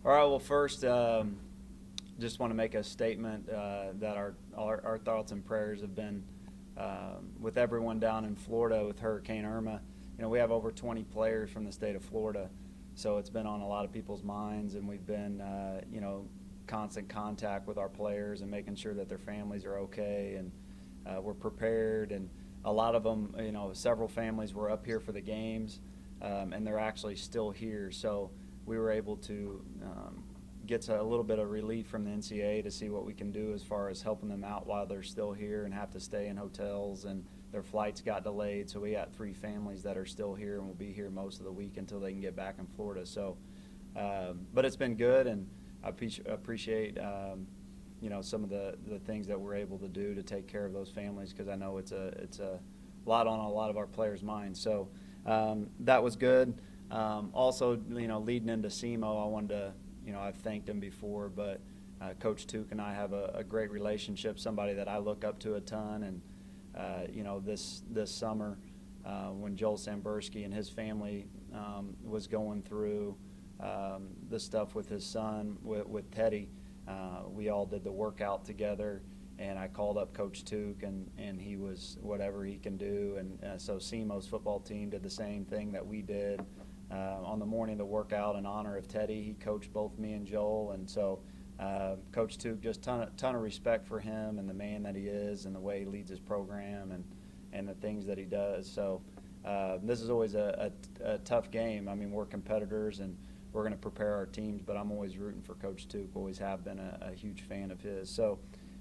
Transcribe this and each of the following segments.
All right. Well, first, just want to make a statement that our thoughts and prayers have been with everyone down in Florida with Hurricane Irma. We have over 20 players from the state of Florida, so it's been on a lot of people's minds, and we've been, constant contact with our players and making sure that their families are okay, and we're prepared. And a lot of them, several families were up here for the games, and they're actually still here. So we were able to get a little bit of relief from the NCAA to see what we can do as far as helping them out while they're still here and have to stay in hotels, and their flights got delayed. So we got 3 families that are still here and will be here most of the week until they can get back in Florida. So, but it's been good, and I appreciate some of the things that we're able to do to take care of those families, because I know it's a lot on a lot of our players' minds. So that was good. Also, leading into SEMO, I wanted to, I've thanked him before, but Coach Tuke and I have a great relationship, somebody that I look up to a ton. And, this summer when Joel Sambursky and his family was going through the stuff with his son, with Teddy, we all did the workout together. And I called up Coach Tuke, and he was whatever he can do. And so SEMO's football team did the same thing that we did. On the morning of the workout in honor of Teddy, he coached both me and Joel. And so Coach Tuke, just ton of respect for him and the man that he is and the way he leads his program and the things that he does. So this is always a tough game. I mean, we're competitors, and we're going to prepare our teams, but I'm always rooting for Coach Tuke, always have been a huge fan of his. So,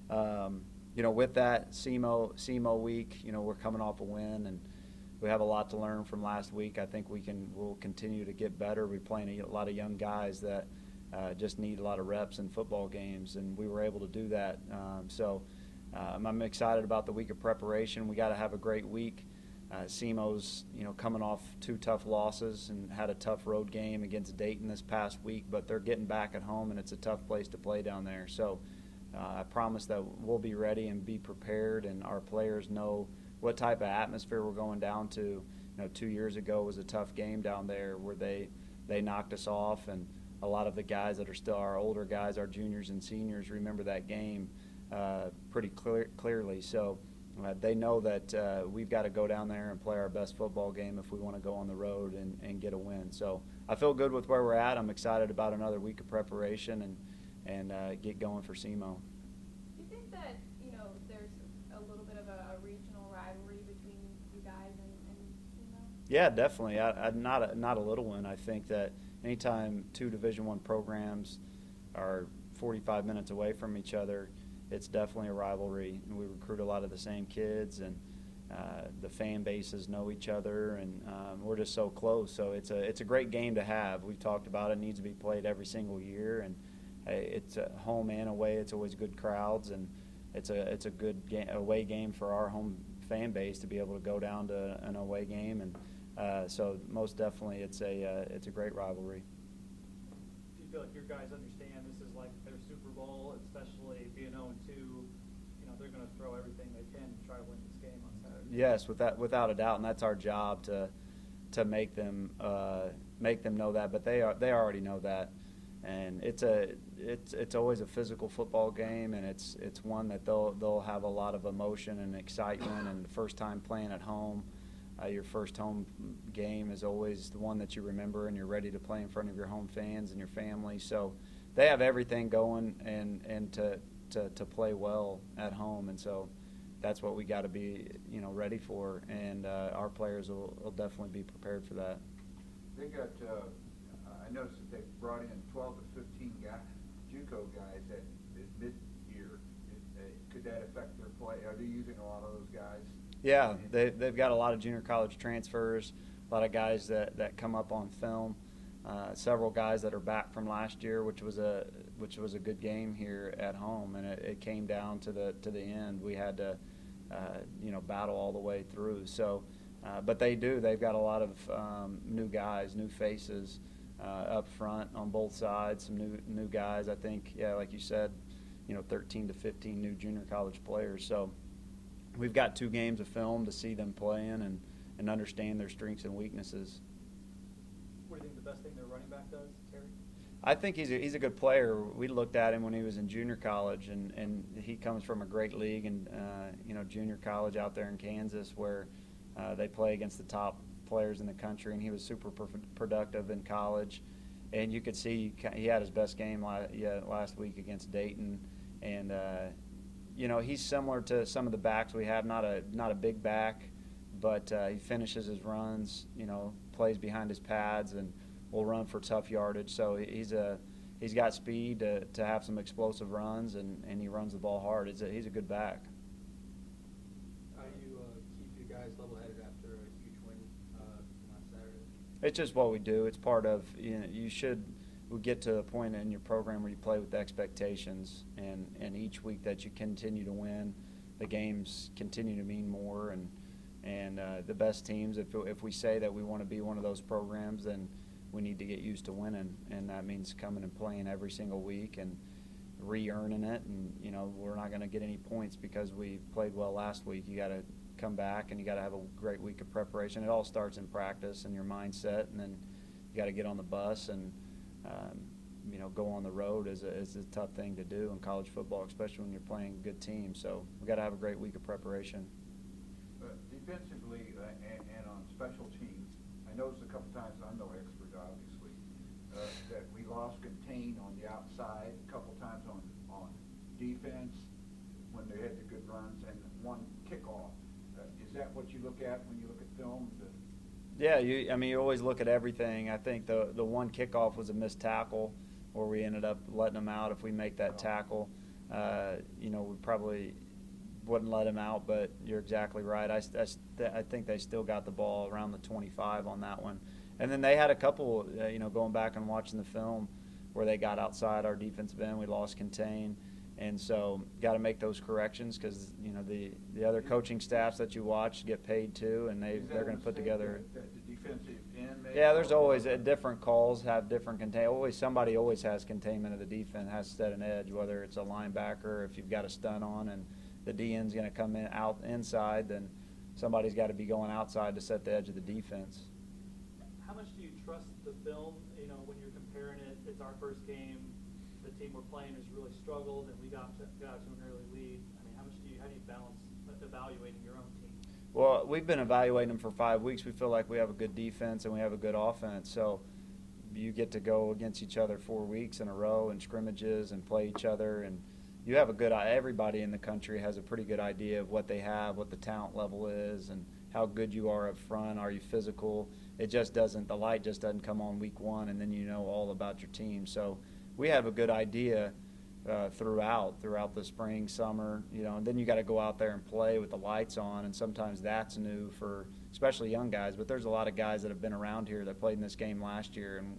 with that, SEMO week, we're coming off a win, and we have a lot to learn from last week. I think we'll continue to get better. We're playing a lot of young guys that just need a lot of reps in football games, and we were able to do that. So I'm excited about the week of preparation. We got to have a great week. SEMO's, coming off 2 tough losses and had a tough road game against Dayton this past week, but they're getting back at home, and it's a tough place to play down there. So I promise that we'll be ready and be prepared, and our players know what type of atmosphere we're going down to. 2 years ago was a tough game down there where they knocked us off, and a lot of the guys that are still our older guys, our juniors and seniors, remember that game pretty clearly. So they know that we've got to go down there and play our best football game if we want to go on the road and get a win. So I feel good with where we're at. I'm excited about another week of preparation and get going for SEMO. Do you think that, there's a little bit of a regional rivalry between you guys and SEMO? Yeah, definitely. Not a little one. I think that anytime 2 Division I programs are 45 minutes away from each other, it's definitely a rivalry. And we recruit a lot of the same kids, and the fan bases know each other, and we're just so close. So it's a great game to have. We've talked about it. It needs to be played every single year, and it's a home and away. It's always good crowds, and it's a good away game for our home fan base to be able to go down to an away game. And so most definitely it's a great rivalry. Do you feel like your guys understand this is like their Super Bowl, especially being 0-2? They're going to throw everything they can to try to win this game on Saturday. Yes, without a doubt, and that's our job to make them know that. But they already know that, and it's always a physical football game, and it's one that they'll have a lot of emotion and excitement. And the first time playing at home, your first home game is always the one that you remember, and you're ready to play in front of your home fans and your family. So they have everything going, and to play well at home, and so that's what we got to be ready for, and our players will definitely be prepared for that. They got I noticed that they brought in 12 to 15 JUCO guys at mid-year. Could that affect their play? Are they using a lot of those guys? Yeah, they've got a lot of junior college transfers, a lot of guys that come up on film, several guys that are back from last year, which was a good game here at home, and it came down to the end. We had to battle all the way through. So, but they've got a lot of new guys, new faces up front on both sides. Some new guys. I think, like you said, 13 to 15 new junior college players. So we've got 2 games of film to see them playing and understand their strengths and weaknesses. What do you think the best thing their running back does, Terry? I think he's a good player. We looked at him when he was in junior college, and he comes from a great league and junior college out there in Kansas where they play against the top players in the country, and he was super productive in college. And you could see he had his best game last week against Dayton, and he's similar to some of the backs we have. Not a big back, but he finishes his runs. Plays behind his pads and will run for tough yardage. So he's got speed to have some explosive runs, and he runs the ball hard. He's a good back. How do you keep you guys level-headed after a huge win last Saturday? It's just what we do. It's part of, we get to a point in your program where you play with expectations, and each week that you continue to win, the games continue to mean more, and the best teams, if we say that we want to be one of those programs, then we need to get used to winning, and that means coming and playing every single week and re-earning it. And we're not going to get any points because we played well last week. You got to come back, and you got to have a great week of preparation. It all starts in practice and your mindset, and then you got to get on the bus and go on the road is a tough thing to do in college football, especially when you're playing a good team. So we got to have a great week of preparation. Defensively and on special teams, I noticed a couple times, I'm no expert obviously, that we lost contain on the outside, a couple times on defense when they had the good runs, and one kickoff. Is that what you look at when you look at film? Yeah, you always look at everything. I think the one kickoff was a missed tackle where we ended up letting them out. If we make that tackle, we probably wouldn't let him out, but you're exactly right. I think they still got the ball around the 25 on that one. And then they had a couple, going back and watching the film where they got outside our defensive end. We lost contain. And so got to make those corrections because, the other coaching staffs that you watch get paid too, and they're going to put together. The defensive end made? Yeah, there's always different calls have different contain. Somebody always has containment of the defense, has to set an edge, whether it's a linebacker, if you've got a stun on and the DN's going to come out inside, then somebody's got to be going outside to set the edge of the defense. How much do you trust the film? When you're comparing it, it's our first game. The team we're playing has really struggled, and we got to an early lead. I mean, how do you balance evaluating your own team? Well, we've been evaluating them for 5 weeks. We feel like we have a good defense and we have a good offense. So you get to go against each other 4 weeks in a row in scrimmages and play each other, and you have everybody in the country has a pretty good idea of what they have, what the talent level is, and how good you are up front. Are you physical? The light just doesn't come on week one, and then you know all about your team. So we have a good idea throughout the spring, summer, and then you got to go out there and play with the lights on, and sometimes that's new for especially young guys. But there's a lot of guys that have been around here that played in this game last year, and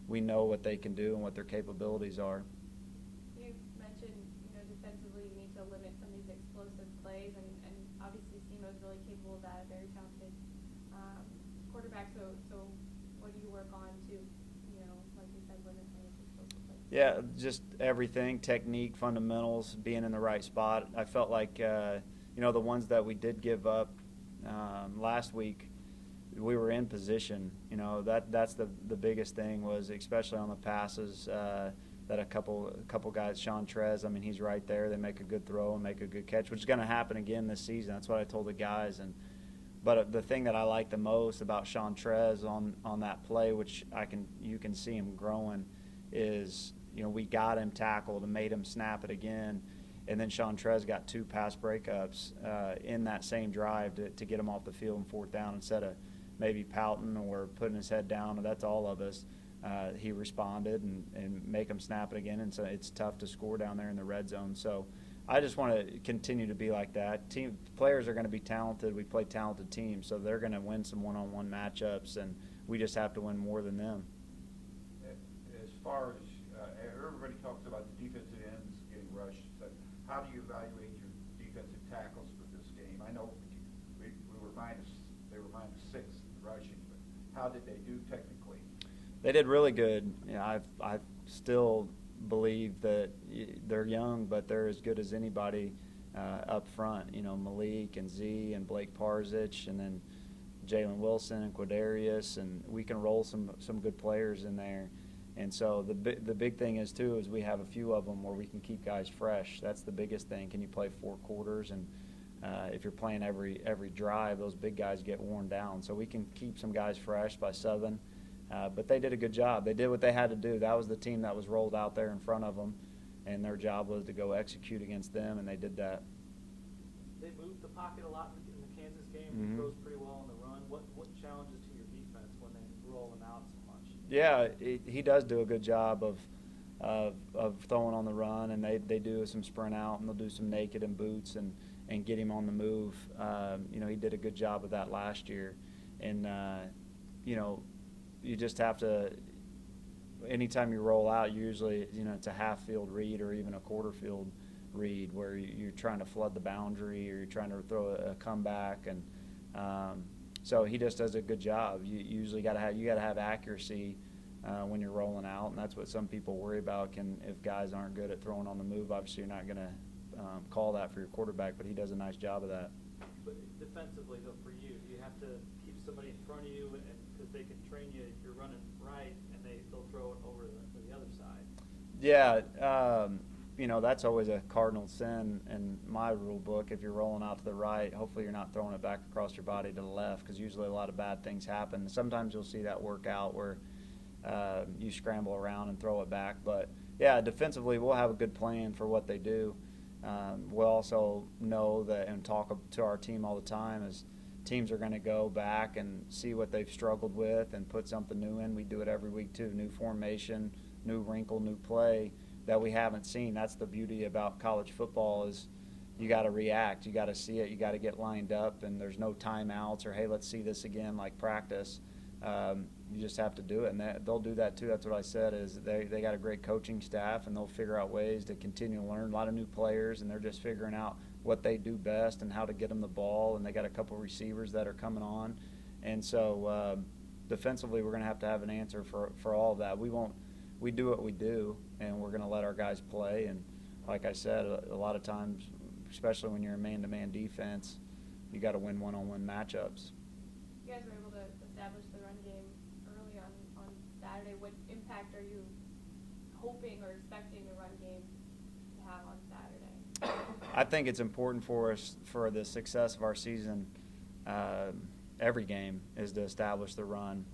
we know what they can do and what their capabilities are. You mentioned, defensively you need to limit some of these explosive plays, and obviously SEMO is really capable of that, a very talented quarterback. So what do you work on to, like you said, limit some of these explosive plays? Yeah, just everything, technique, fundamentals, being in the right spot. I felt like, the ones that we did give up last week, we were in position. That's the biggest thing was, especially on the passes, that a couple guys, Sean Trez, he's right there. They make a good throw and make a good catch, which is going to happen again this season. That's what I told the guys. But the thing that I like the most about Sean Trez on that play, which you can see him growing, is we got him tackled and made him snap it again, and then Sean Trez got 2 pass breakups in that same drive to get him off the field in 4th down instead of maybe pouting or putting his head down. That's all of us. He responded and make him snap it again, and so it's tough to score down there in the red zone. So I just want to continue to be like that. Team players are going to be talented. We play talented teams, so they're going to win some one-on-one matchups, and we just have to win more than them. As far as everybody talks about the defensive ends getting rushed, so how do you evaluate your defensive tackles for this game? I know they were -6 rushing, but how did they do technically? They did really good. I still believe that they're young, but they're as good as anybody up front. Malik and Z and Blake Parzich, and then Jalen Wilson and Quadarius, and we can roll some good players in there. And so the big thing is too is we have a few of them where we can keep guys fresh. That's the biggest thing. Can you play 4 quarters? And if you're playing every drive, those big guys get worn down. So we can keep some guys fresh by subbing. But they did a good job. They did what they had to do. That was the team that was rolled out there in front of them, and their job was to go execute against them, and they did that. They moved the pocket a lot in the Kansas game. Mhm. He throws pretty well on the run. What challenges to your defense when they roll him out so much? Yeah, he does do a good job of throwing on the run, and they do some sprint out, and they'll do some naked and boots and get him on the move. He did a good job of that last year, and you just have to. Anytime you roll out, usually it's a half field read or even a quarter field read where you're trying to flood the boundary or you're trying to throw a comeback, and so he just does a good job. You usually got to have accuracy when you're rolling out, and that's what some people worry about. If guys aren't good at throwing on the move, obviously you're not going to call that for your quarterback, but he does a nice job of that. But defensively, though, for you, do you have to keep somebody in front of you, and because they can train you if you're running right, and they'll throw it over to the other side? Yeah, that's always a cardinal sin in my rule book. If you're rolling out to the right, hopefully you're not throwing it back across your body to the left, because usually a lot of bad things happen. Sometimes you'll see that work out where you scramble around and throw it back. But, yeah, defensively we'll have a good plan for what they do. We'll also know that and talk to our team all the time is teams are going to go back and see what they've struggled with and put something new in. We do it every week too, new formation, new wrinkle, new play that we haven't seen. That's the beauty about college football is you got to react. You got to see it. You got to get lined up, and there's no timeouts or, hey, let's see this again like practice. You just have to do it, and they'll do that too. That's what I said is they got a great coaching staff, and they'll figure out ways to continue to learn. A lot of new players, and they're just figuring out what they do best and how to get them the ball, and they got a couple receivers that are coming on. And so defensively we're going to have an answer for all of that. We do what we do, and we're going to let our guys play. And like I said, a lot of times, especially when you're a man-to-man defense, you got to win one-on-one matchups. You guys were able to establish the run game early on Saturday. What impact are you hoping or expecting the run game to have on Saturday? I think it's important for us for the success of our season. Every game is to establish the run.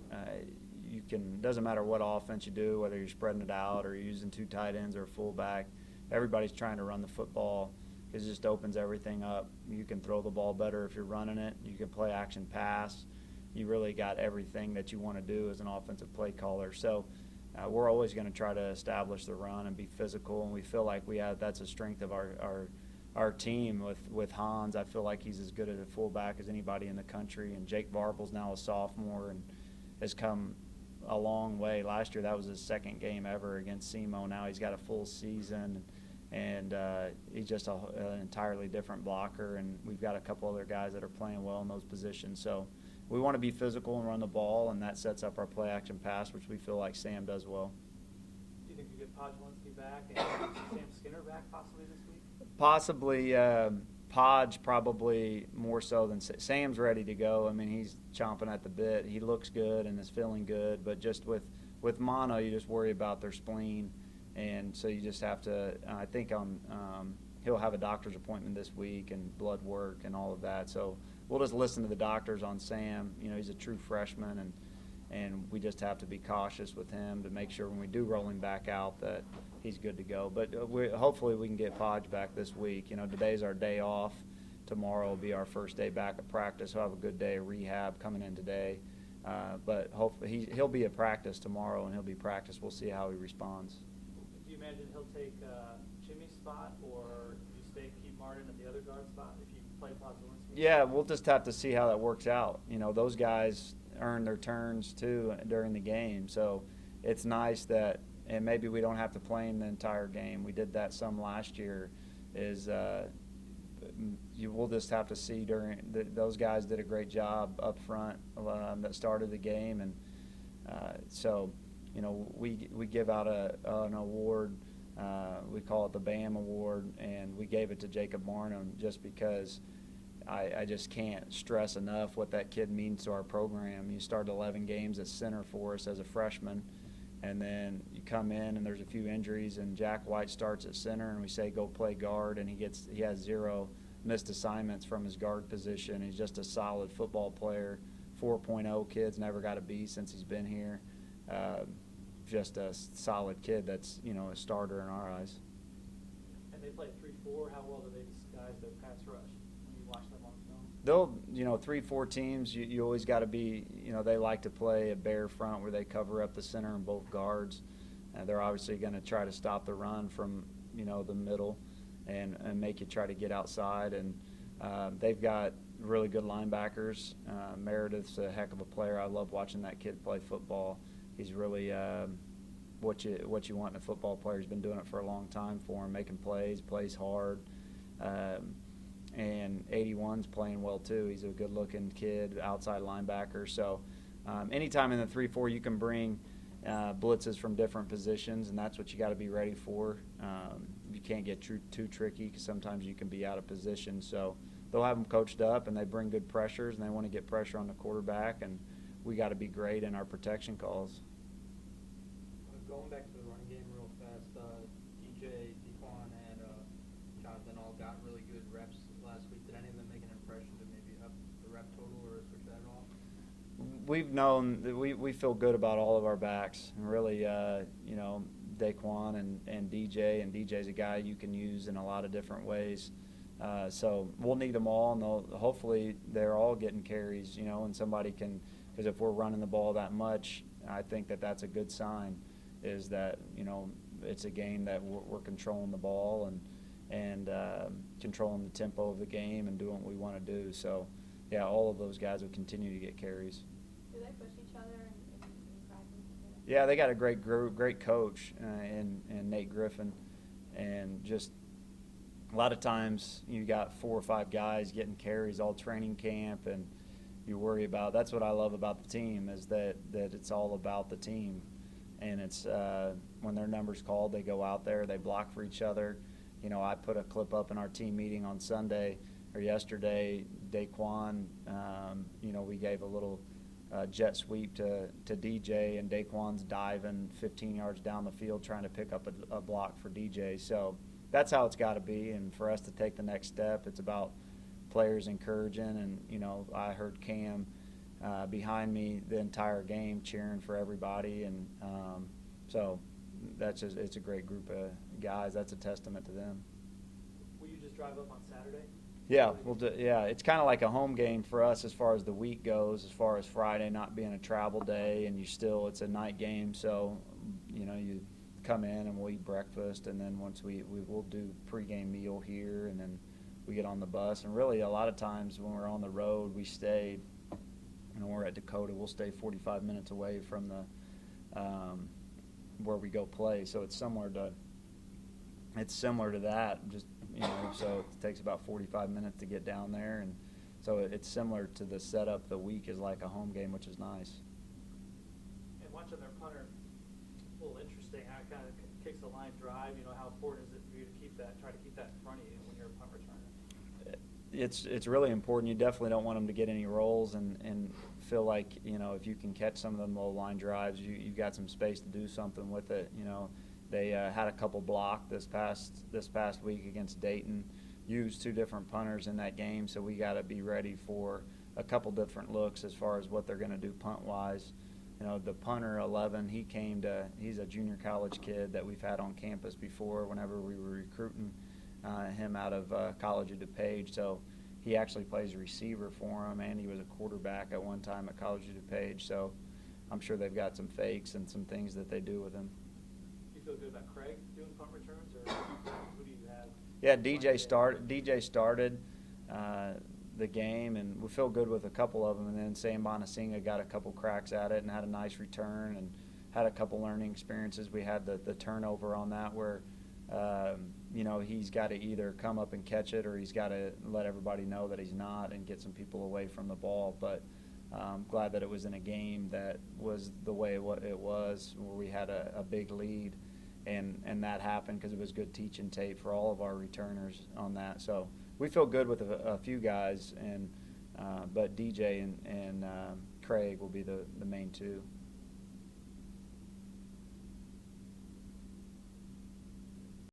Doesn't matter what offense you do, whether you're spreading it out or you're using 2 tight ends or a fullback. Everybody's trying to run the football. It just opens everything up. You can throw the ball better if you're running it. You can play action pass. You really got everything that you want to do as an offensive play caller. So we're always going to try to establish the run and be physical, and we feel like that's a strength of our team with Hans. I feel like he's as good at a fullback as anybody in the country, and Jake Varbal's now a sophomore and has come a long way. Last year that was his 2nd game ever against SEMO. Now he's got a full season, and he's just an entirely different blocker, and we've got a couple other guys that are playing well in those positions. So we want to be physical and run the ball, and that sets up our play action pass, which we feel like Sam does well. Do you think you get Podglinski back and Sam Skinner back possibly this week? Possibly. Podge probably more so than Sam's ready to go. I mean, he's chomping at the bit. He looks good and is feeling good, but just with mono, you just worry about their spleen, and so you just have to. I think he'll have a doctor's appointment this week and blood work and all of that. So we'll just listen to the doctors on Sam. He's a true freshman, and we just have to be cautious with him to make sure when we do roll him back out that he's good to go. But hopefully we can get Podge back this week. Today's our day off. Tomorrow will be our first day back at practice. We'll have a good day of rehab coming in today. But hopefully he'll be at practice tomorrow, and he'll be practice. We'll see how he responds. Do you imagine he'll take Jimmy's spot, or do you keep Martin at the other guard spot if you play Podglinski? Yeah, we'll just have to see how that works out. Those guys earn their turns too during the game, so it's nice that, and maybe we don't have to play him the entire game. We did that some last year. We'll just have to see those guys did a great job up front that started the game, and so we give out an award. We call it the BAM Award, and we gave it to Jacob Barnum just because I just can't stress enough what that kid means to our program. You started 11 games at center for us as a freshman, And then you come in and there's a few injuries, and Jack White starts at center, and we say go play guard, and he has 0 missed assignments from his guard position. He's just a solid football player. 4.0 kid's never got a B since he's been here. Just a solid kid that's, you know, a starter in our eyes. And they play 3-4. How well do they disguise their pass rush when you watch them on film? They'll, you know, 3-4 teams, you always got to be, you know, they like to play a bare front where they cover up the center and both guards. They're obviously going to try to stop the run from, you know, the middle and make you try to get outside. And they've got really good linebackers. Meredith's a heck of a player. I love watching that kid play football. He's really what you want in a football player. He's been doing it for a long time for him, making plays hard. And 81's playing well too. He's a good-looking kid, outside linebacker. So anytime in the 3-4 you can bring blitzes from different positions, and that's what you got to be ready for. You can't get too tricky because sometimes you can be out of position. So they'll have them coached up, and they bring good pressures, and they want to get pressure on the quarterback, and we got to be great in our protection calls. Going back to the run game real fast, DJ, Dequan, and Jonathan all got really good reps last week. Did any of them make an impression to maybe up the rep total or switch that at all? We've known that we feel good about all of our backs, and really, you know, Daquan and DJ's a guy you can use in a lot of different ways. So we'll need them all, and hopefully they're all getting carries, you know, and somebody can, because if we're running the ball that much, I think that's a good sign, is that, you know, it's a game that we're controlling the ball and controlling the tempo of the game and doing what we want to do. So, yeah, all of those guys will continue to get carries. Do they push each other in practice? Yeah, they got a great group, great coach in Nate Griffin, and just a lot of times you got 4 or 5 guys getting carries all training camp, and you worry about. That's what I love about the team, is that it's all about the team, and it's when their number's called, they go out there, they block for each other. You know, I put a clip up in our team meeting on Sunday or yesterday. Daquan, you know, we gave a little jet sweep to DJ, and Daquan's diving 15 yards down the field trying to pick up a block for DJ. So that's how it's got to be, and for us to take the next step, it's about players encouraging. And, you know, I heard Cam behind me the entire game cheering for everybody, and so it's a great group of guys. That's a testament to them. Will you just drive up on Saturday? Yeah, it's kind of like a home game for us as far as the week goes, as far as Friday not being a travel day, and it's a night game. So, you know, you come in and we'll eat breakfast, and then once we will do pregame meal here, and then we get on the bus. And really, a lot of times when we're on the road, we stay, you know, we're at Dakota, we'll stay 45 minutes away from the where we go play. So it's similar to that, just, you know, so it takes about 45 minutes to get down there, and so it's similar to the setup. The week is like a home game, which is nice. And watching their punter, a little interesting how it kind of kicks the line drive. You know, how important is it for you to try to keep that in front of you when you're a punt returner? It's really important. You definitely don't want them to get any rolls and feel like, you know, if you can catch some of them low line drives, you've got some space to do something with it. You know, they had a couple blocked this past week against Dayton. Used 2 different punters in that game, so we got to be ready for a couple different looks as far as what they're going to do punt wise. You know, the punter 11, he's a junior college kid that we've had on campus before whenever we were recruiting him out of College of DuPage. So he actually plays receiver for him, and he was a quarterback at one time at College of DuPage. So I'm sure they've got some fakes and some things that they do with him. Do you feel good about Craig doing punt returns, or who do you have? Yeah, DJ started the game, and we feel good with a couple of them. And then Sam Bonasinga got a couple cracks at it and had a nice return and had a couple learning experiences. We had the turnover on that where, you know, he's got to either come up and catch it, or he's got to let everybody know that he's not and get some people away from the ball. But I'm glad that it was in a game that was the way it was, where we had a big lead. And that happened because it was good teaching tape for all of our returners on that. So we feel good with a few guys, but DJ and Craig will be the main 2.